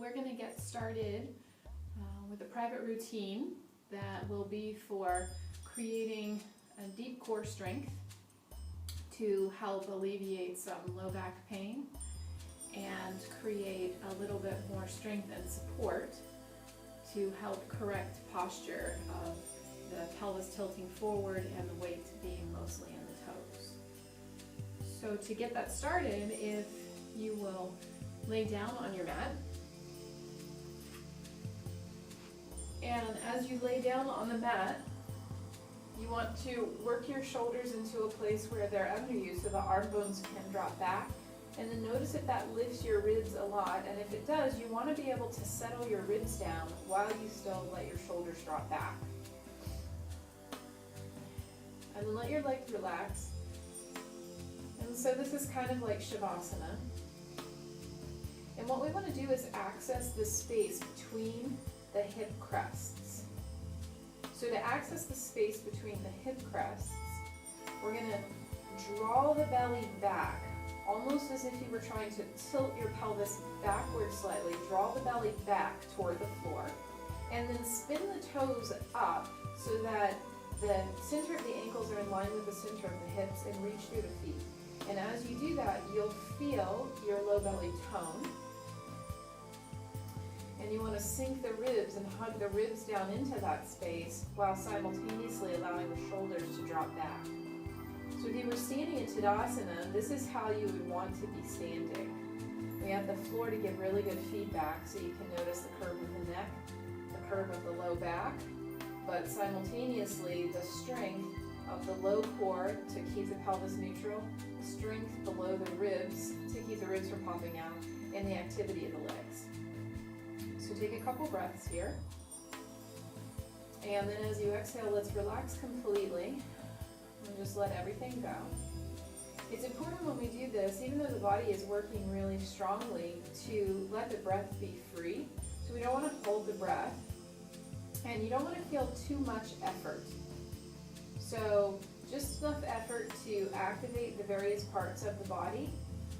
we're going to get started with a private routine that will be for creating a deep core strength to help alleviate some low back pain and create a little bit more strength and support to help correct posture of the pelvis tilting forward and the weight being mostly in the toes. So to get that started, if you will lay down on your mat, and as you lay down on the mat, you want to work your shoulders into a place where they're under you so the arm bones can drop back. And then notice if that lifts your ribs a lot, and if it does, you want to be able to settle your ribs down while you still let your shoulders drop back. And then let your legs relax. And so this is kind of like Shavasana. And what we want to do is access the space between the hip crests. So to access the space between the hip crests, we're going to draw the belly back, almost as if you were trying to tilt your pelvis backward slightly. Draw the belly back toward the floor, and then spin the toes up so that the center of the ankles are in line with the center of the hips and reach through the feet. And as you do that, you'll feel your low belly tone. And you want to sink the ribs and hug the ribs down into that space while simultaneously allowing the shoulders to drop back. So if you were standing in Tadasana, this is how you would want to be standing. We have the floor to give really good feedback, so you can notice the curve of the neck, the curve of the low back, but simultaneously the strength of the low core to keep the pelvis neutral, the strength below the ribs to keep the ribs from popping out, and the activity of the legs. So take a couple breaths here. And then as you exhale, let's relax completely and just let everything go. It's important when we do this, even though the body is working really strongly, to let the breath be free. So we don't want to hold the breath, and you don't want to feel too much effort. So just enough effort to activate the various parts of the body,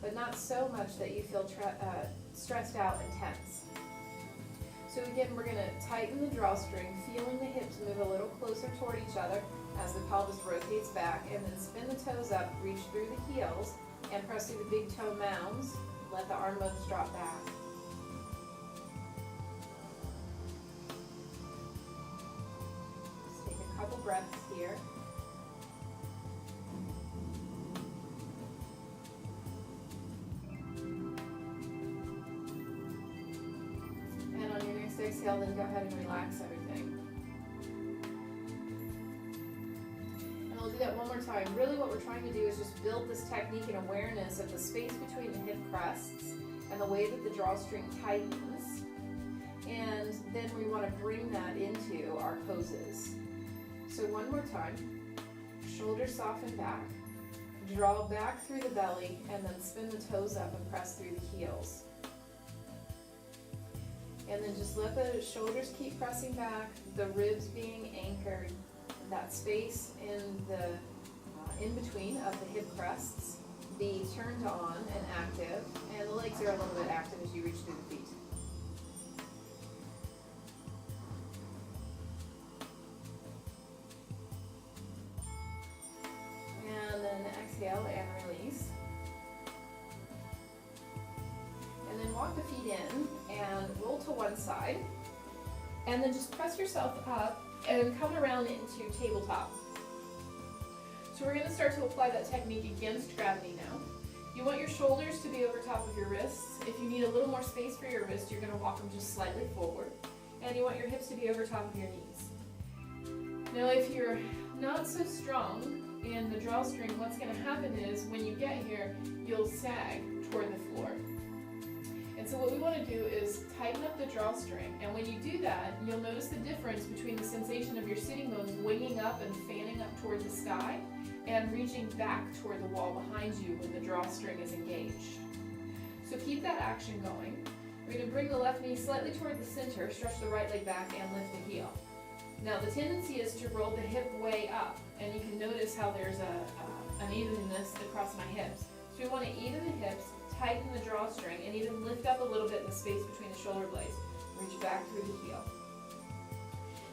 but not so much that you feel stressed out and tense. So again, we're going to tighten the drawstring, feeling the hips move a little closer toward each other as the pelvis rotates back, and then spin the toes up, reach through the heels, and press through the big toe mounds. Let the arm bones drop back. Just take a couple breaths here. And on your next exhale, then go ahead and relax everything. We'll do that one more time. Really what we're trying to do is just build this technique and awareness of the space between the hip crests and the way that the drawstring tightens. And then we want to bring that into our poses. So one more time. Shoulders soften back. Draw back through the belly and then spin the toes up and press through the heels. And then just let the shoulders keep pressing back, the ribs being anchored. That space in the in between of the hip crests be turned on and active, and the legs are a little bit active as you reach through the feet. And then exhale and release. And then walk the feet in and roll to one side, and then just press yourself up and come around into tabletop. So we're going to start to apply that technique against gravity now. You want your shoulders to be over top of your wrists. If you need a little more space for your wrists, you're going to walk them just slightly forward. And you want your hips to be over top of your knees. Now if you're not so strong in the drawstring, what's going to happen is when you get here, you'll sag toward the floor. And so what we want to do is tighten up the drawstring, and when you do that, you'll notice the difference between the sensation of your sitting bones winging up and fanning up toward the sky and reaching back toward the wall behind you when the drawstring is engaged. So keep that action going. We're going to bring the left knee slightly toward the center, stretch the right leg back, and lift the heel. Now the tendency is to roll the hip way up, and you can notice how there's a unevenness across my hips. So So we want to even the hips, tighten the drawstring, and even lift up a little bit in the space between the shoulder blades. Reach back through the heel.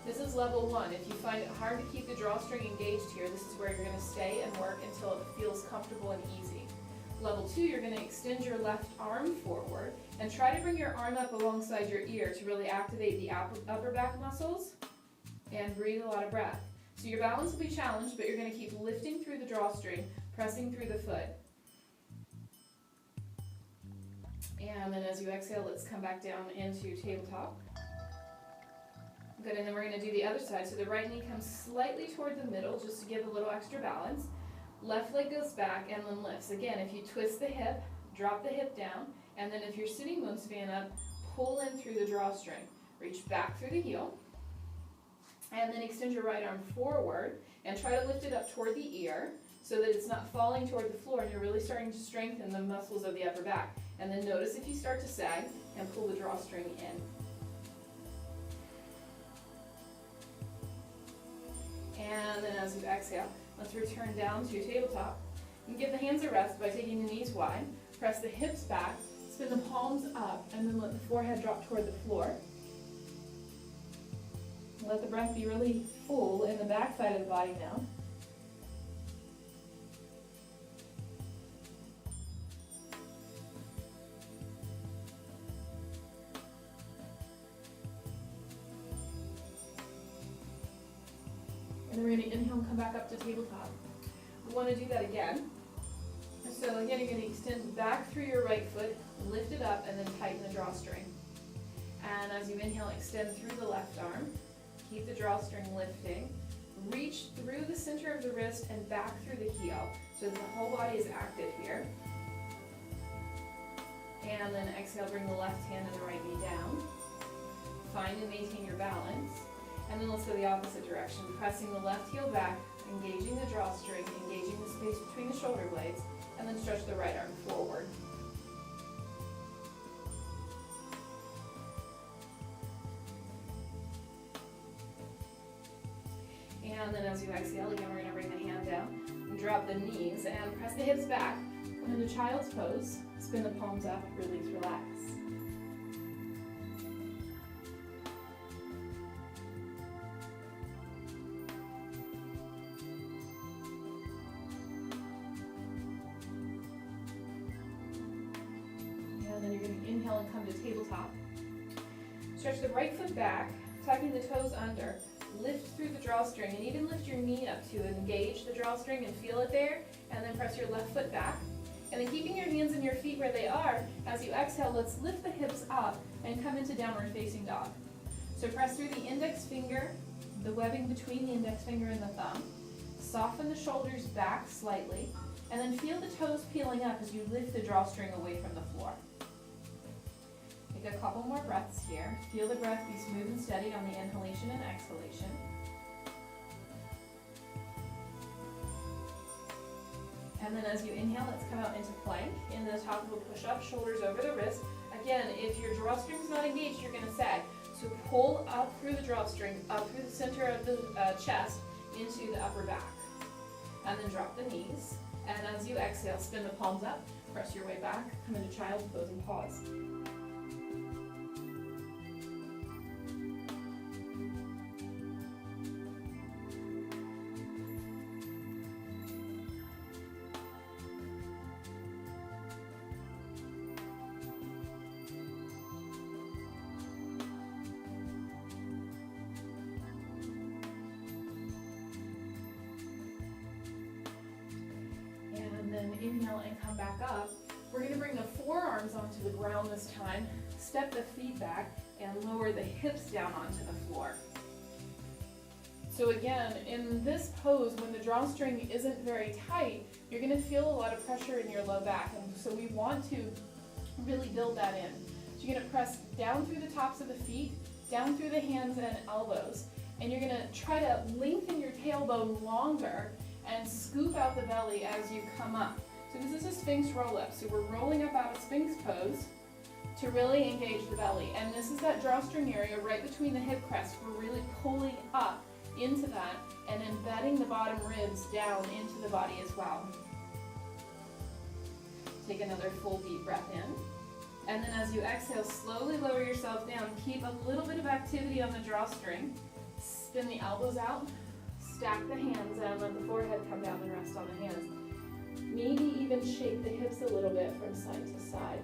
This is level 1. If you find it hard to keep the drawstring engaged here, this is where you're going to stay and work until it feels comfortable and easy. Level 2, you're going to extend your left arm forward and try to bring your arm up alongside your ear to really activate the upper back muscles and breathe a lot of breath. So your balance will be challenged, but you're going to keep lifting through the drawstring, pressing through the foot. And then as you exhale, let's come back down into tabletop. Good, and then we're going to do the other side. So the right knee comes slightly toward the middle just to give a little extra balance. Left leg goes back and then lifts. Again, if you twist the hip, drop the hip down, and then if you're sitting bone span up, pull in through the drawstring. Reach back through the heel, and then extend your right arm forward and try to lift it up toward the ear so that it's not falling toward the floor and you're really starting to strengthen the muscles of the upper back. And then notice if you start to sag and pull the drawstring in. And then as you exhale, let's return down to tabletop. And give the hands a rest by taking the knees wide. Press the hips back, spin the palms up, and then let the forehead drop toward the floor. Let the breath be really full in the back side of the body now. And then we're going to inhale and come back up to tabletop. We want to do that again. So again, you're going to extend back through your right foot, lift it up, and then tighten the drawstring. And as you inhale, extend through the left arm. Keep the drawstring lifting. Reach through the center of the wrist and back through the heel so that the whole body is active here. And then exhale, bring the left hand and the right knee down. Find and maintain your balance. And then let's go the opposite direction, pressing the left heel back, engaging the drawstring, engaging the space between the shoulder blades, and then stretch the right arm forward. And then as you exhale, again, we're going to bring the hand down and drop the knees and press the hips back. And in the child's pose, spin the palms up, release, relax. And then you're going to inhale and come to tabletop. Stretch the right foot back, tucking the toes under. Lift through the drawstring and even lift your knee up to engage the drawstring and feel it there, and then press your left foot back. And then keeping your hands and your feet where they are, as you exhale, let's lift the hips up and come into downward facing dog. So press through the index finger, the webbing between the index finger and the thumb. Soften the shoulders back slightly, and then feel the toes peeling up as you lift the drawstring away from the floor. Take a couple more breaths here. Feel the breath be smooth and steady on the inhalation and exhalation. And then as you inhale, let's come out into plank. In the top of a push-up, shoulders over the wrist. Again, if your drawstring's not engaged, you're going to sag. So pull up through the drawstring, up through the center of the chest, into the upper back. And then drop the knees. And as you exhale, spin the palms up, press your way back, come into child's pose and pause. And then inhale and come back up. We're going to bring the forearms onto the ground this time, step the feet back, and lower the hips down onto the floor. So again, in this pose, when the drawstring isn't very tight, you're going to feel a lot of pressure in your low back, and so we want to really build that in. So you're going to press down through the tops of the feet, down through the hands and elbows, and you're going to try to lengthen your tailbone longer and scoop out the belly as you come up. So this is a Sphinx roll-up. So we're rolling up out of Sphinx pose to really engage the belly. And this is that drawstring area right between the hip crests. We're really pulling up into that and embedding the bottom ribs down into the body as well. Take another full deep breath in. And then as you exhale, slowly lower yourself down. Keep a little bit of activity on the drawstring. Spin the elbows out. Stack the hands and let the forehead come down and rest on the hands. Maybe even shake the hips a little bit from side to side.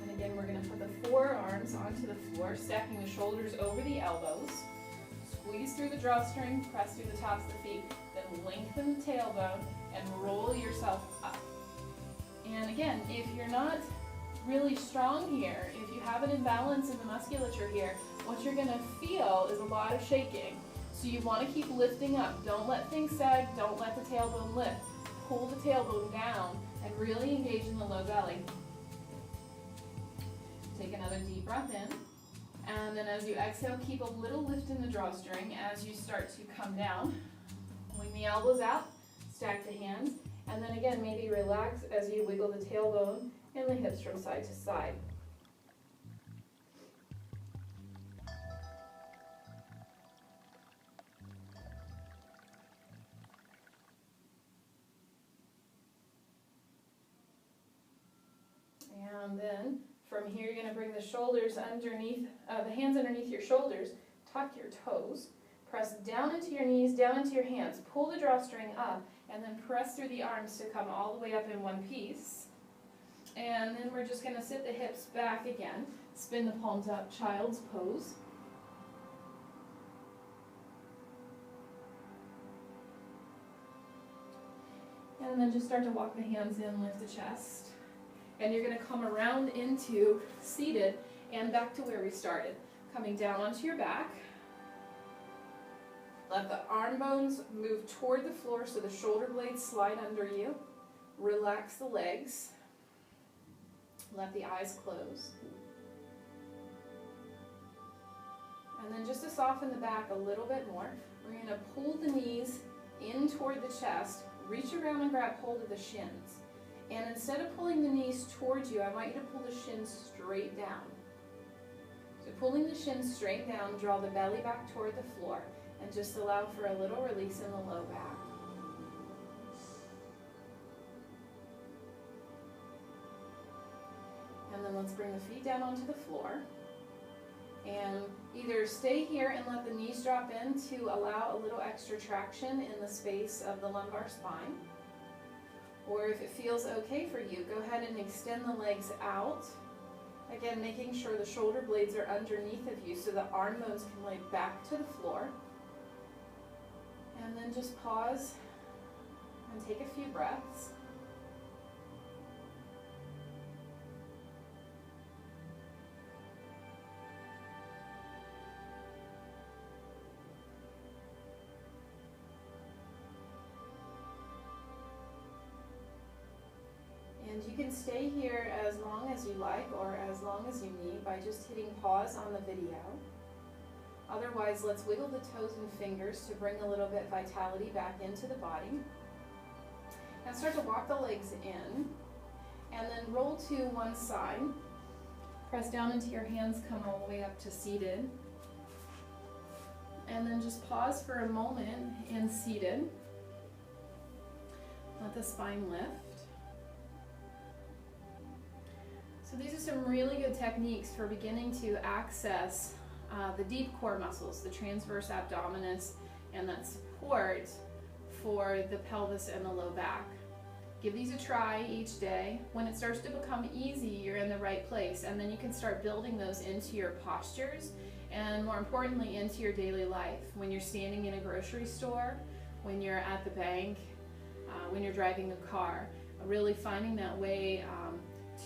And again, we're going to put the forearms onto the floor, stacking the shoulders over the elbows. Squeeze through the drawstring, press through the tops of the feet, then lengthen the tailbone and roll yourself up. And again, if you're not really strong here, if you have an imbalance in the musculature here, what you're going to feel is a lot of shaking. So you want to keep lifting up. Don't let things sag, don't let the tailbone lift. Pull the tailbone down and really engage in the low belly. Take another deep breath in. And then as you exhale, keep a little lift in the drawstring as you start to come down. Wing the elbows out, stack the hands, and then again, maybe relax as you wiggle the tailbone and the hips from side to side. And then from here, you're going to bring the shoulders underneath, the hands underneath your shoulders, tuck your toes, press down into your knees, down into your hands, pull the drawstring up, and then press through the arms to come all the way up in one piece. And then we're just going to sit the hips back again, spin the palms up, child's pose. And then just start to walk the hands in, lift the chest. And you're going to come around into seated and back to where we started. Coming down onto your back. Let the arm bones move toward the floor so the shoulder blades slide under you. Relax the legs. Let the eyes close. And then just to soften the back a little bit more, we're going to pull the knees in toward the chest, reach around and grab hold of the shins. And instead of pulling the knees towards you, I want you to pull the shins straight down. So pulling the shins straight down, draw the belly back toward the floor, and just allow for a little release in the low back. And then let's bring the feet down onto the floor. And either stay here and let the knees drop in to allow a little extra traction in the space of the lumbar spine. Or if it feels okay for you, go ahead and extend the legs out. Again, making sure the shoulder blades are underneath of you so the arm bones can lay back to the floor. And then just pause and take a few breaths. And you can stay here as long as you like or as long as you need by just hitting pause on the video. Otherwise, let's wiggle the toes and fingers to bring a little bit of vitality back into the body. Now start to walk the legs in and then roll to one side. Press down into your hands, come all the way up to seated. And then just pause for a moment in seated. Let the spine lift. So these are some really good techniques for beginning to access the deep core muscles, the transverse abdominus, and that support for the pelvis and the low back. Give these a try each day. When it starts to become easy, you're in the right place, and then you can start building those into your postures and, more importantly, into your daily life. When you're standing in a grocery store, when you're at the bank, when you're driving a car, really finding that way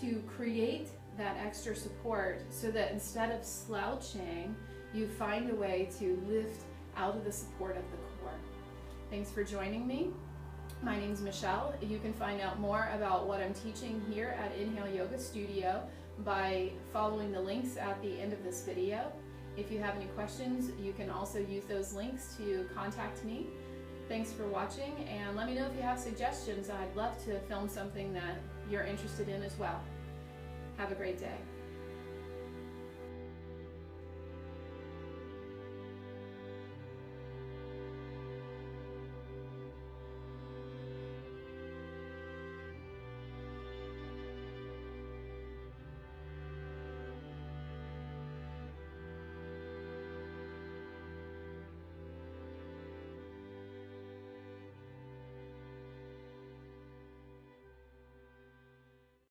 to create that extra support so that instead of slouching, you find a way to lift out of the support of the core. Thanks for joining me. My name's Michelle. You can find out more about what I'm teaching here at Inhale Yoga Studio by following the links at the end of this video. If you have any questions, you can also use those links to contact me. Thanks for watching, and let me know if you have suggestions. I'd love to film something that you're interested in as well. Have a great day.